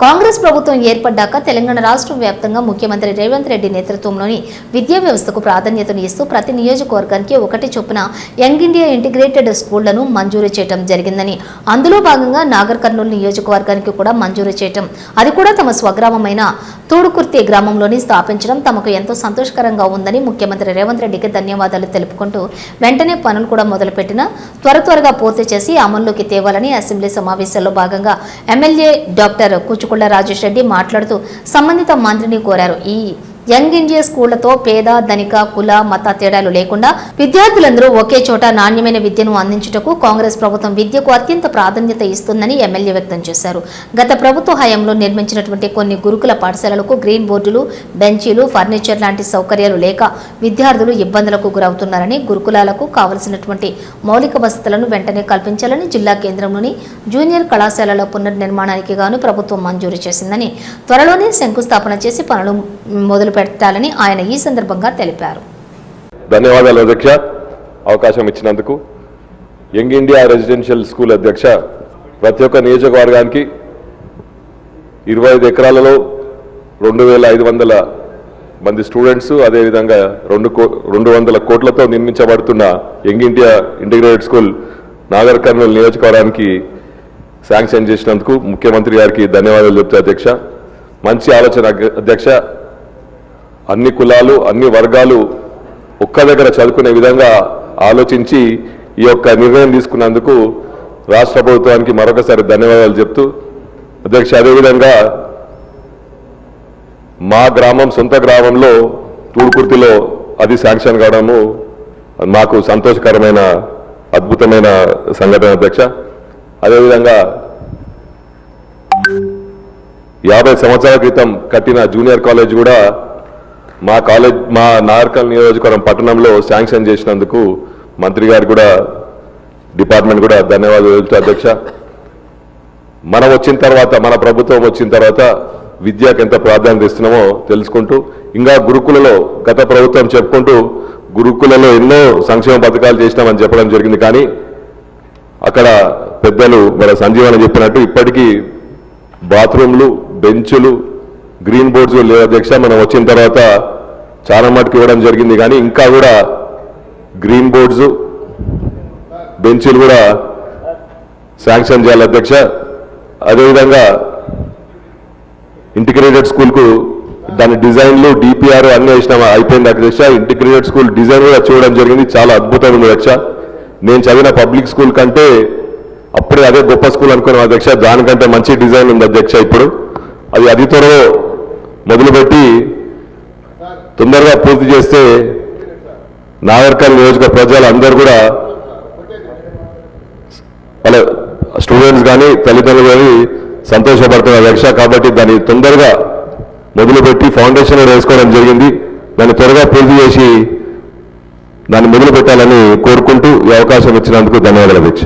కాంగ్రెస్ ప్రభుత్వం ఏర్పడ్డాక తెలంగాణ రాష్ట్రం వ్యాప్తంగా ముఖ్యమంత్రి రేవంత్ రెడ్డి నేతృత్వంలోని విద్యా వ్యవస్థకు ప్రాధాన్యతను ఇస్తూ ప్రతి నియోజకవర్గానికి ఒకటి చొప్పున యంగ్ ఇండియా ఇంటిగ్రేటెడ్ స్కూళ్లను మంజూరు చేయడం జరిగిందని, అందులో భాగంగా నాగర్ కర్నూలు నియోజకవర్గానికి కూడా మంజూరు చేయడం, అది కూడా తమ స్వగ్రామమైన తూడుకుర్తి గ్రామంలోని స్థాపించడం తమకు ఎంతో సంతోషకరంగా ఉందని ముఖ్యమంత్రి రేవంత్ రెడ్డికి ధన్యవాదాలు తెలుపుకుంటూ వెంటనే పనులు కూడా మొదలుపెట్టిన త్వరగా పూర్తి చేసి అమల్లోకి తేవాలని అసెంబ్లీ సమావేశాల్లో భాగంగా ఎమ్మెల్యే డాక్టర్ కూచుకుళ్ల రాజేష్ రెడ్డి మాట్లాడుతూ సంబంధిత మంత్రిని కోరారు. ఈ యంగ్ ఇండియా స్కూళ్లతో పేద, ధనిక, కుల, మత తేడాలు లేకుండా విద్యార్థులందరూ ఒకే చోట నాణ్యమైన విద్యను అందించుటకు కాంగ్రెస్ ప్రభుత్వం విద్యకు అత్యంత ప్రాధాన్యత ఇస్తుందని ఎమ్మెల్యే వ్యక్తం చేశారు. గత ప్రభుత్వ హయాంలో నిర్మించినటువంటి కొన్ని గురుకుల పాఠశాలలకు గ్రీన్ బోర్డులు, బెంచీలు, ఫర్నిచర్ లాంటి సౌకర్యాలు లేక విద్యార్థులు ఇబ్బందులకు గురవుతున్నారని, గురుకులాలకు కావలసినటువంటి మౌలిక వసతులను వెంటనే కల్పించాలని జిల్లా కేంద్రంలోని జూనియర్ కళాశాలల పునర్నిర్మాణానికి గాను ప్రభుత్వం మంజూరు చేసిందని, త్వరలోనే శంకుస్థాపన చేసి పనులు మొదలు పెట్టాలని ఆయన ఈ సందర్భంగా తెలిపారు. ధన్యవాదాలు అధ్యక్ష, అవకాశం ఇచ్చినందుకు. యంగ్ ఇండియా రెసిడెన్షియల్ స్కూల్ అధ్యక్ష, ప్రతి ఒక్క నియోజకవర్గానికి 25 ఎకరాలలో 2500 మంది స్టూడెంట్స్, అదేవిధంగా 200 కోట్లతో నిర్మించబడుతున్న young India integrated school Nagar Kurnool నియోజకవర్గానికి శాంక్షన్ చేసినందుకు ముఖ్యమంత్రి గారికి ధన్యవాదాలు చెప్తా అధ్యక్ష. మంచి ఆలోచన అధ్యక్ష. అన్ని కులాలు, అన్ని వర్గాలు ఒక్క దగ్గర చదువుకునే విధంగా ఆలోచించి ఈ యొక్క నిర్ణయం తీసుకున్నందుకు రాష్ట్ర ప్రభుత్వానికి మరొకసారి ధన్యవాదాలు చెప్తూ అధ్యక్ష, అదేవిధంగా మా గ్రామం, సొంత గ్రామంలో తూడుకుర్తిలో అది శాంక్షన్ కావడము మాకు సంతోషకరమైన, అద్భుతమైన సంఘటన అధ్యక్ష. అదేవిధంగా 50 సంవత్సరాల క్రితం కట్టిన జూనియర్ కాలేజ్ కూడా మా నాగర్కర్నూలు నియోజకవర్గం పట్టణంలో శాంక్షన్ చేసినందుకు మంత్రి గారు కూడా, డిపార్ట్మెంట్ కూడా ధన్యవాదాలు తెలుపుతూ అధ్యక్ష. మనం వచ్చిన తర్వాత, మన ప్రభుత్వం వచ్చిన తర్వాత విద్యకు ఎంత ప్రాధాన్యత ఇస్తున్నామో తెలుసుకుంటూ, ఇంకా గురుకులలో గత ప్రభుత్వం చెప్పుకుంటూ గురుకులలో ఎన్నో సంక్షేమ పథకాలు చేసినామని చెప్పడం జరిగింది. కానీ అక్కడ పెద్దలు మన సంజీవని చెప్పినట్టు ఇప్పటికీ బాత్రూమ్లు, బెంచులు, గ్రీన్ బోర్డ్స్ లేవు అధ్యక్ష. మనం వచ్చిన తర్వాత చాలా మటుకు ఇవ్వడం జరిగింది, కానీ ఇంకా కూడా గ్రీన్ బోర్డ్స్, బెంచీలు కూడా శాంక్షన్ చేయాలి అధ్యక్ష. అదేవిధంగా ఇంటిగ్రేటెడ్ స్కూల్కు దాని డిజైన్లు, డిపిఆర్ అన్నీ వేసినాం, అయిపోయింది అధ్యక్ష. ఇంటిగ్రేటెడ్ స్కూల్ డిజైన్ కూడా చూడడం జరిగింది, చాలా అద్భుతంగా ఉంది అధ్యక్ష. నేను చదివిన పబ్లిక్ స్కూల్ కంటే అప్పుడే అదే గొప్ప స్కూల్ అనుకున్నాం అధ్యక్ష. దానికంటే మంచి డిజైన్ ఉంది అధ్యక్ష. ఇప్పుడు అది త్వరలో మొదలుపెట్టి తొందరగా పూర్తి చేస్తే నాగర్కర్నూలు నియోజకవర్గ ప్రజలు అందరూ కూడా, వాళ్ళ స్టూడెంట్స్ కానీ తల్లిదండ్రులు కానీ సంతోషపడుతున్నారు అధ్యక్ష. కాబట్టి దాన్ని తొందరగా మొదలుపెట్టి ఫౌండేషన్ వేసుకోవడం జరిగింది. దాన్ని త్వరగా పూర్తి చేసి దాన్ని మొదలు పెట్టాలని కోరుకుంటూ ఈ అవకాశం ఇచ్చినందుకు ధన్యవాదాలు అధ్యక్ష.